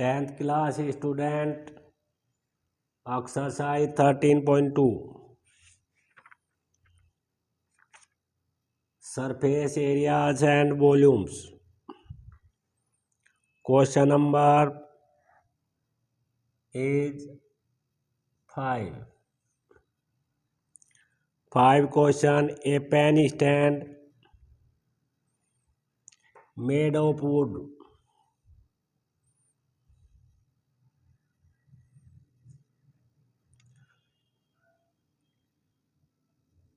10th class student, exercise 13.2, surface areas and volumes. Question number is 5. 5 question. A pen stand made of wood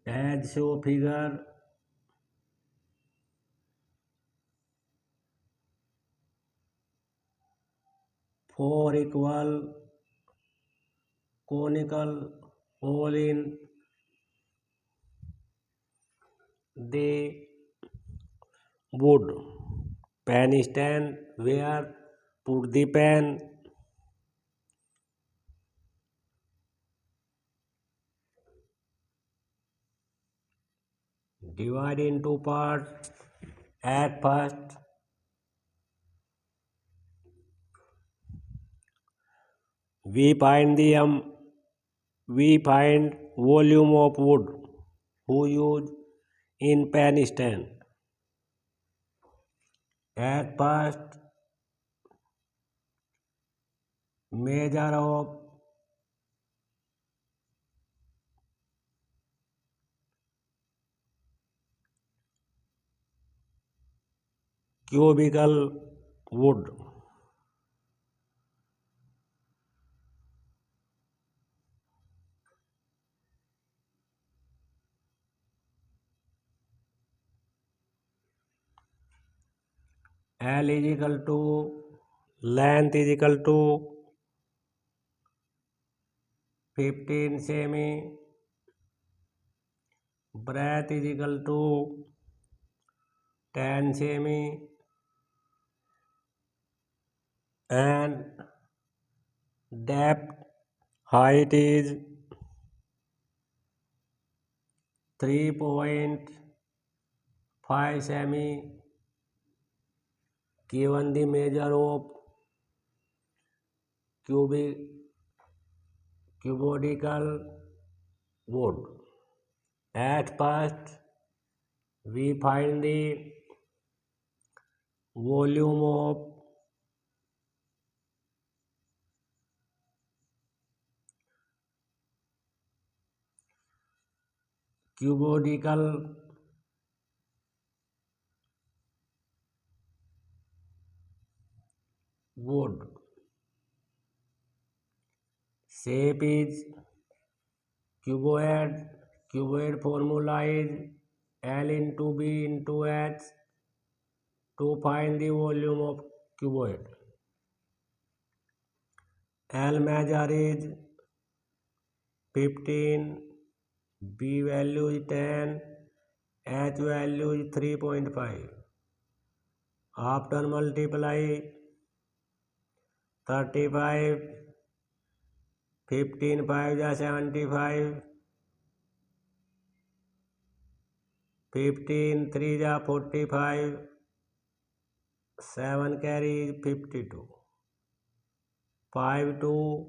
as show figure 4 equal conical hole in the wood. Pen stand where put the pen. Divide into parts. At first, we find volume of wood who use in pen stand. At first, measure of cubical wood. L is equal to length is equal to 15 semi, breadth is equal to 10 semi, and depth height is 3.5 semi. Given the measure of cubical wood. At first, we find the volume of cubical wood. Shape is cuboid. Cuboid formula is L into B into H to find the volume of cuboid. L measure is 15, B value is 10, H value is 3.5. After multiply 35, 15 5 is 75, 15 3 is 45, 7 carry is 52, 5 to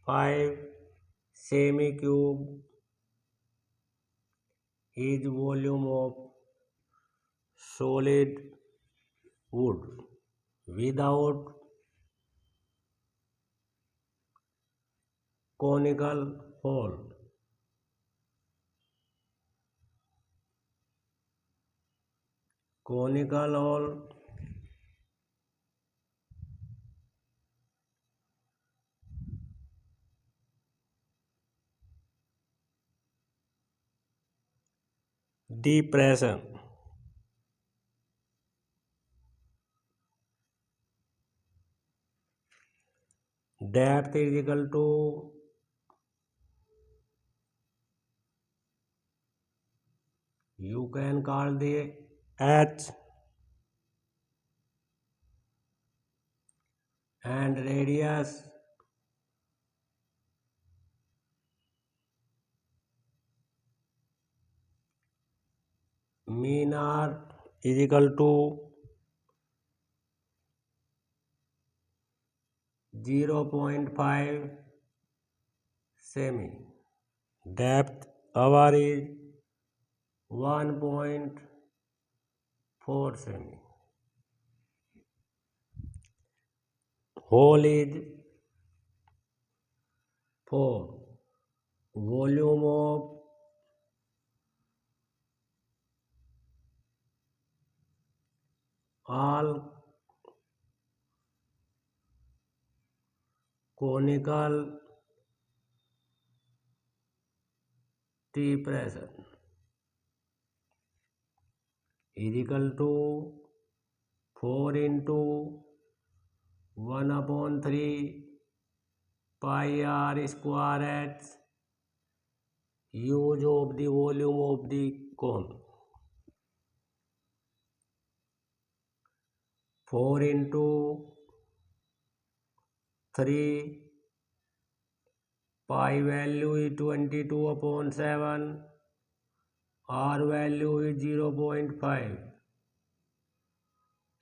5 semi cube is volume of solid wood without conical hole. Conical hole depression. Depth is equal to you can call the H and radius mean R is equal to 0.5 semi. Depth hour is 1.4 semi. Hole is 4. Volume of all conical depression is equal to 4 into 1/3 pi r square h use of the volume of the cone. 4 into 3 pi value is 22/7, r value is 0.5,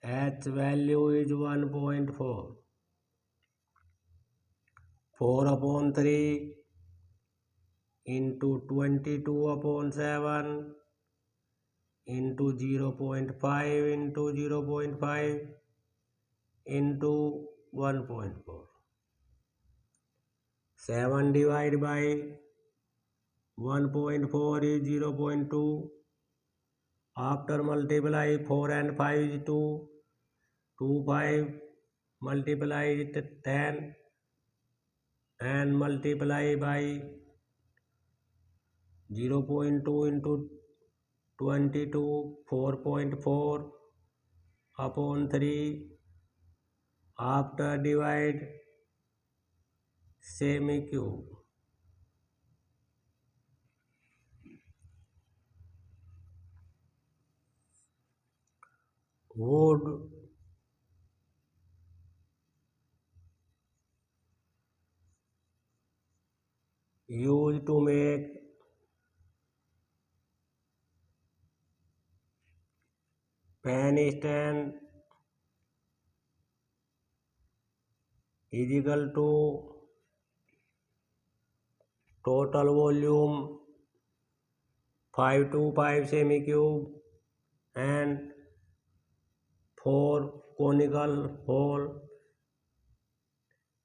h value is 1.4. 4/3 into 22/7 into 0.5 into 0.5 into 1.4. 7 divided by 1.4 is 0.2. After multiply 4 and 5 is 2. 2, 5 multiply it 10 and multiply by 0.2 into 22, 4.4 upon 3. After divide semi cube. Wood used to make pen stand is equal to total volume 525 semi cube and 4 conical hole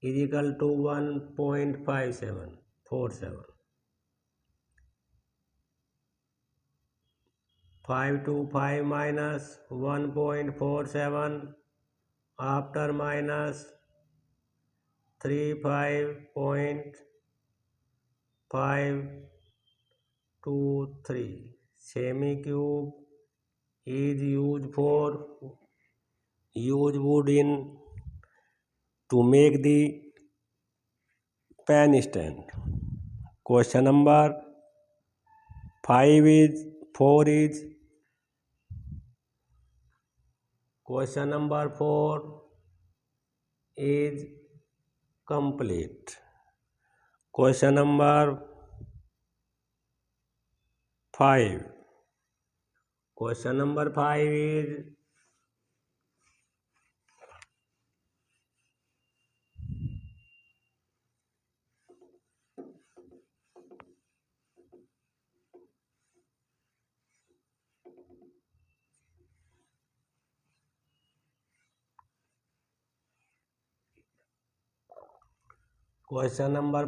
is equal to 1.5747. 525 minus 1.47 after minus 35.523 semi cube is used wood in to make the pen stand. Question number 4 is question number 4 is complete. Question number 5. Question number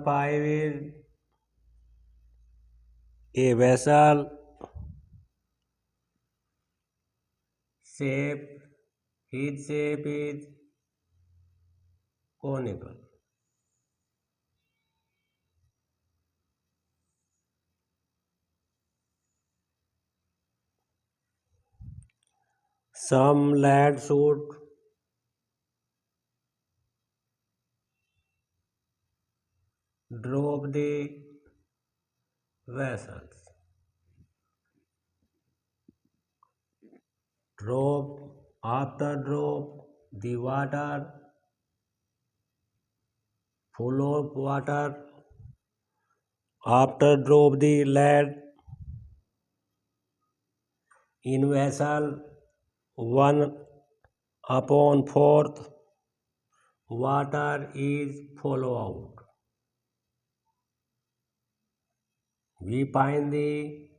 5 is a vessel shape, its shape is conical. Some lad should drop the vessels. After drop the water, full of water. After drop the lead in vessel 1/4 water is flow out. We find the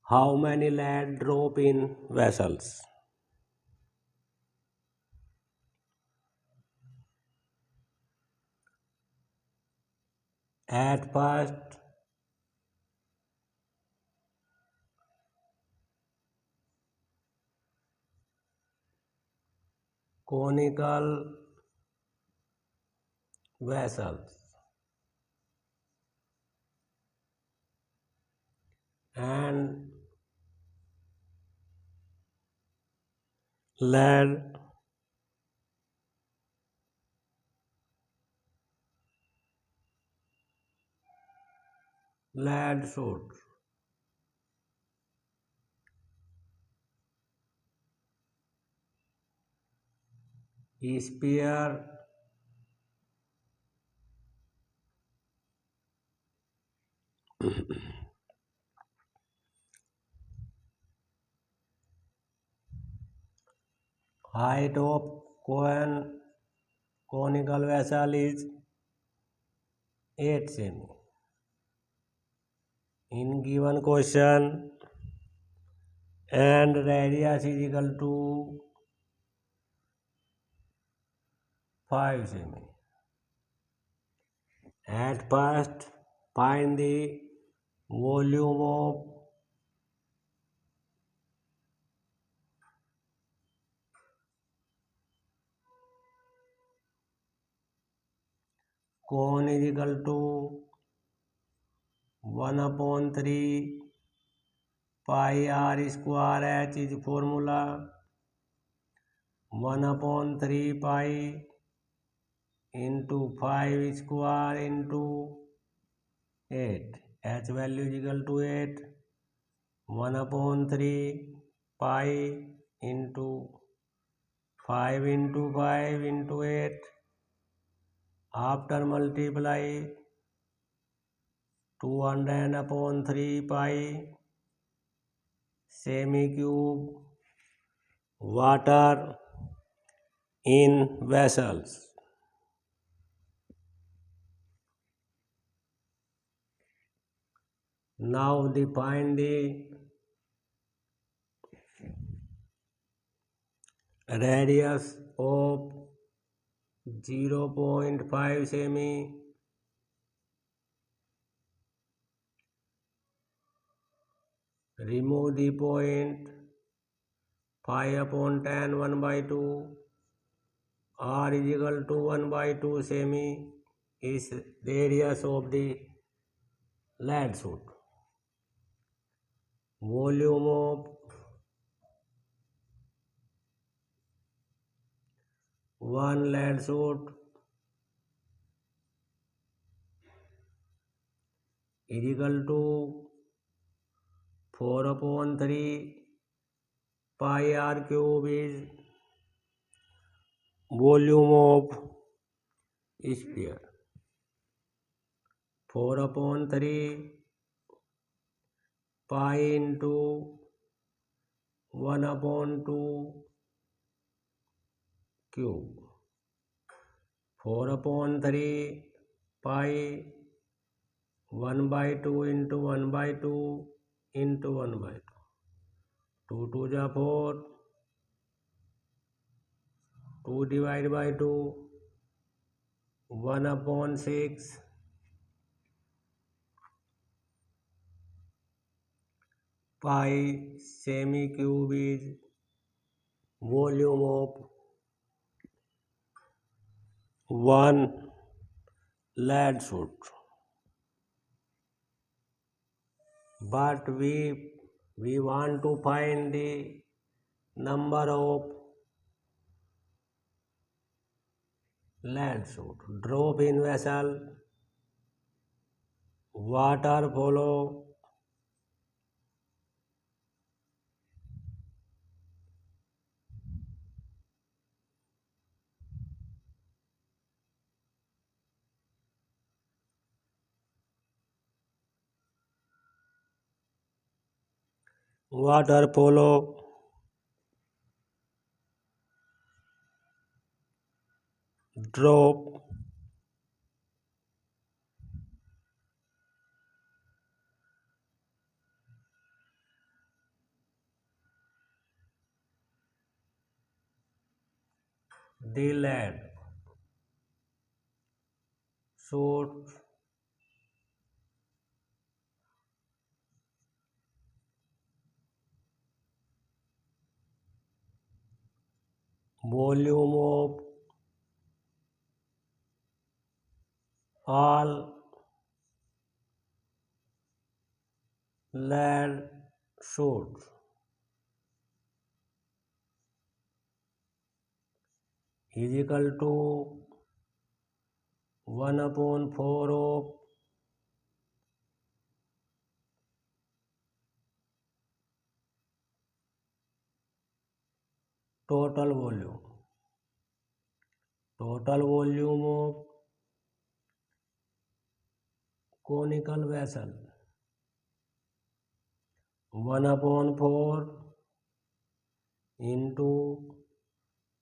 how many lead drop in vessels. At first, conical vessels and lead soot. Spear height of conical vessel is 8 cm. In given question, and radius is equal to 5 cm. At first, find the volume of cone is equal to 1/3 pi r square. H is formula 1/3 pi into 5 square into 8. H value is equal to 8. 1/3 pi into 5 into 5 into 8. After multiply 200/3 pi semi-cube water in vessels. Now define the radius of 0.5 semi. Remove the point 5/10 1/2. R is equal to 1/2 semi is radius of the lead soot. Volume of 1 lead soot is equal to 4/3 pi r cube is volume of sphere. 4/3 pi into 1/2 cube. 4/3 pi 1/2 into 1/2 into 1/2. 2 2 जा 4. 2 divided by 2. 1/6 pi semi-cube is volume of 1 lead soot. But we want to find the number of lead soot drop in vessel. Water follow water follow drop the lead should volume of all lead should is equal to 1/4 of total volume. Total volume of conical vessel 1/4 into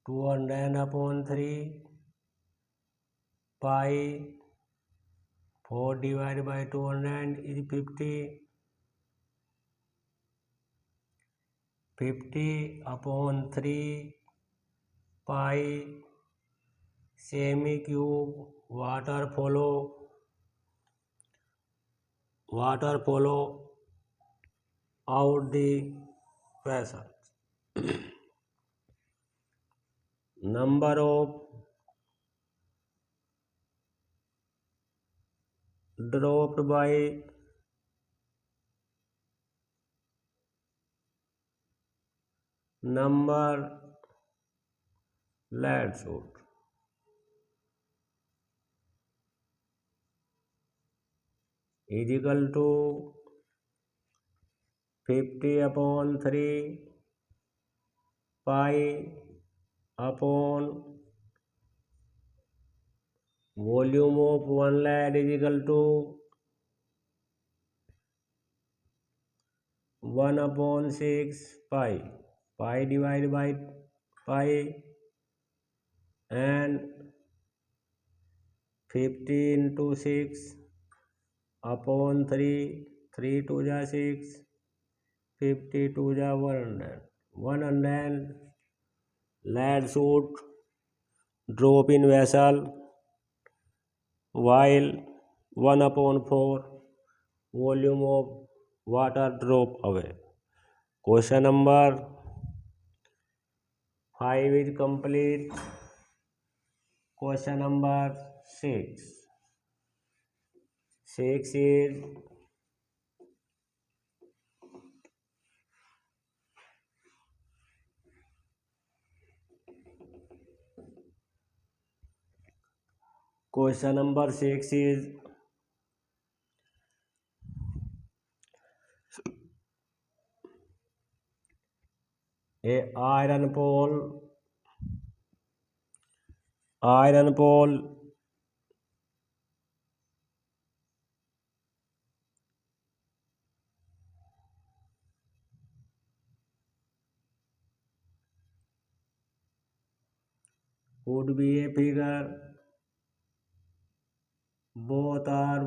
200/3 pi 4 divided by 200 is 50/3 pi semi cube water follow out the vessel. Number of dropped by number lead should is equal to 50/3 pi upon volume of one lead is equal to 1/6 pi divided by pi and 50 into 6/3 3 2 ja 6 50 2 ja 100 lead should drop in vessel while 1/4 volume of water drop away. Question number 5 is complete. Question number 6. 6 is question number 6 is a iron pole would be a figure. Both are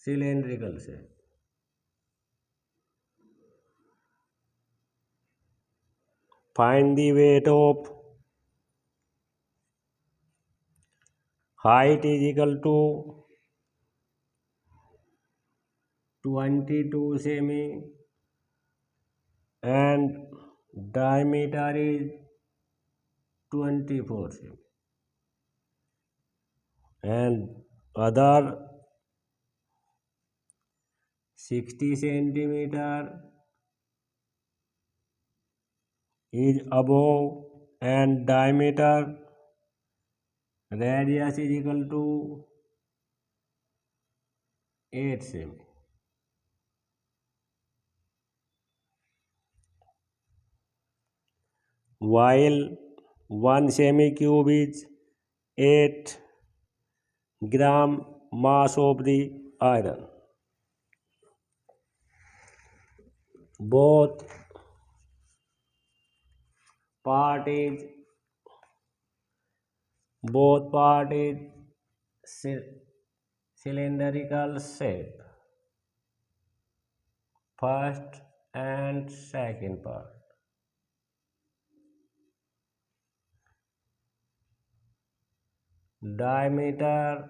cylindrical shape. Find the weight of height is equal to 22 semi and diameter is 24 semi and other 60 centimeter is above and diameter radius is equal to 8 semi. While 1 semi cube is 8 gram mass of the iron. Both part is Both part is cylindrical shape. First and second part. Diameter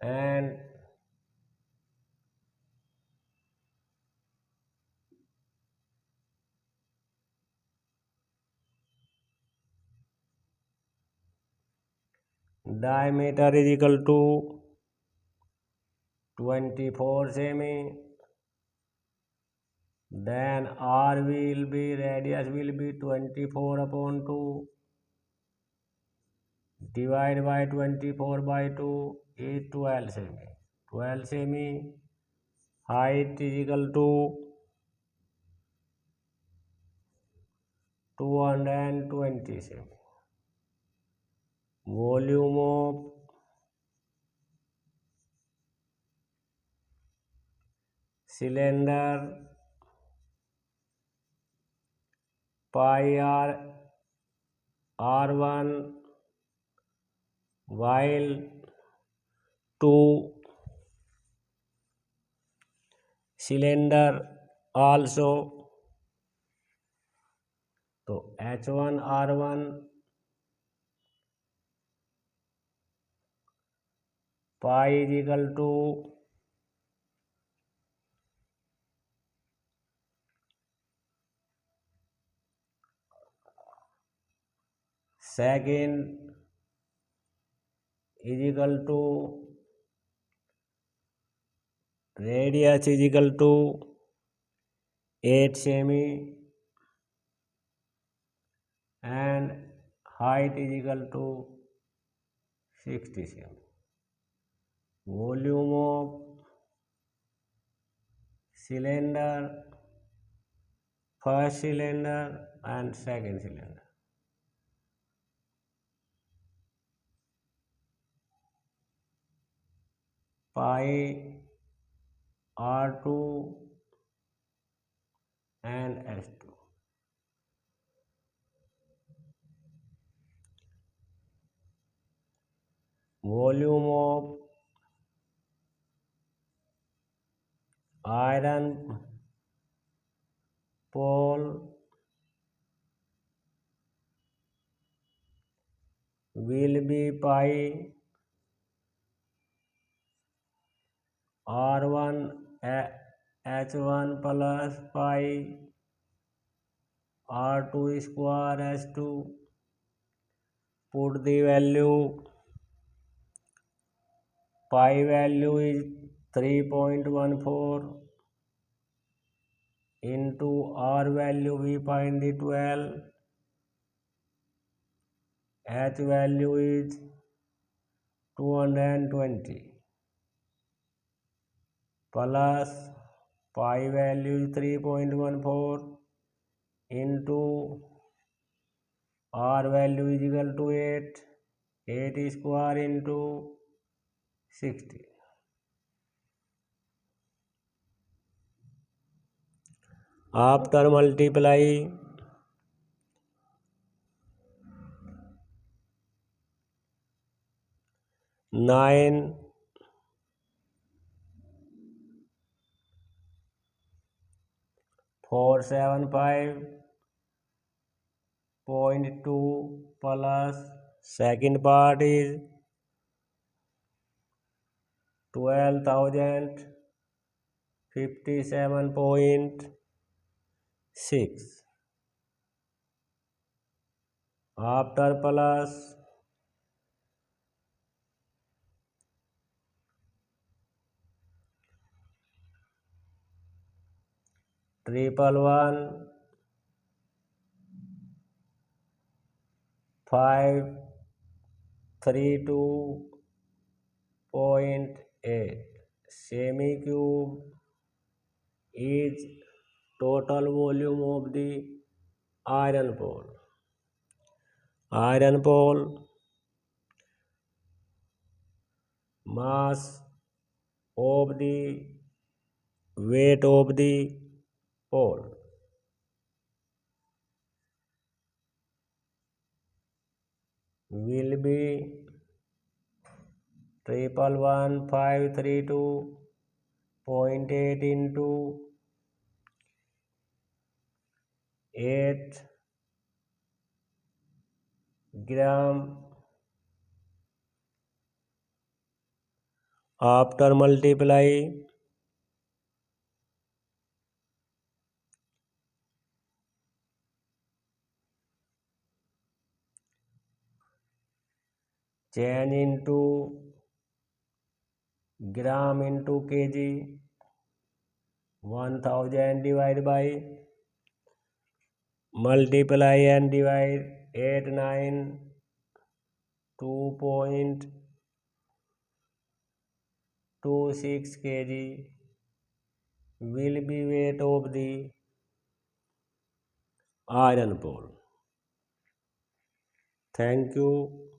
and diameter is equal to 24 semi. Then R will be, radius will be 24 upon 2 divided by 24 by 2 is 12 semi. 12 semi. Height is equal to 220 semi. Volume of cylinder pi R1, while 2 cylinder also. So H1 R1 pi is equal to second is equal to radius is equal to 8 semi and height is equal to 60 semi. Volume of cylinder, first cylinder and second cylinder. Pi R2 and S2. Volume of iron pole will be pi R1 H1 plus pi R2 square S2. Put the value. Pi value is 3.14 into R value we find the 12. H value is 220 plus pi value is 3.14 into R value is equal to 8. 8 square into 60. After multiply, 9 475.2 plus second part is 12,057.6. After plus 111 532.8 semi cube is total volume of the iron pole. Iron pole mass of the weight of the pole will be 111,532.8 into 8 gram. After multiply change into gram into kg, 1000 divided by multiply and divide 892.26 kg will be weight of the iron pole. Thank you.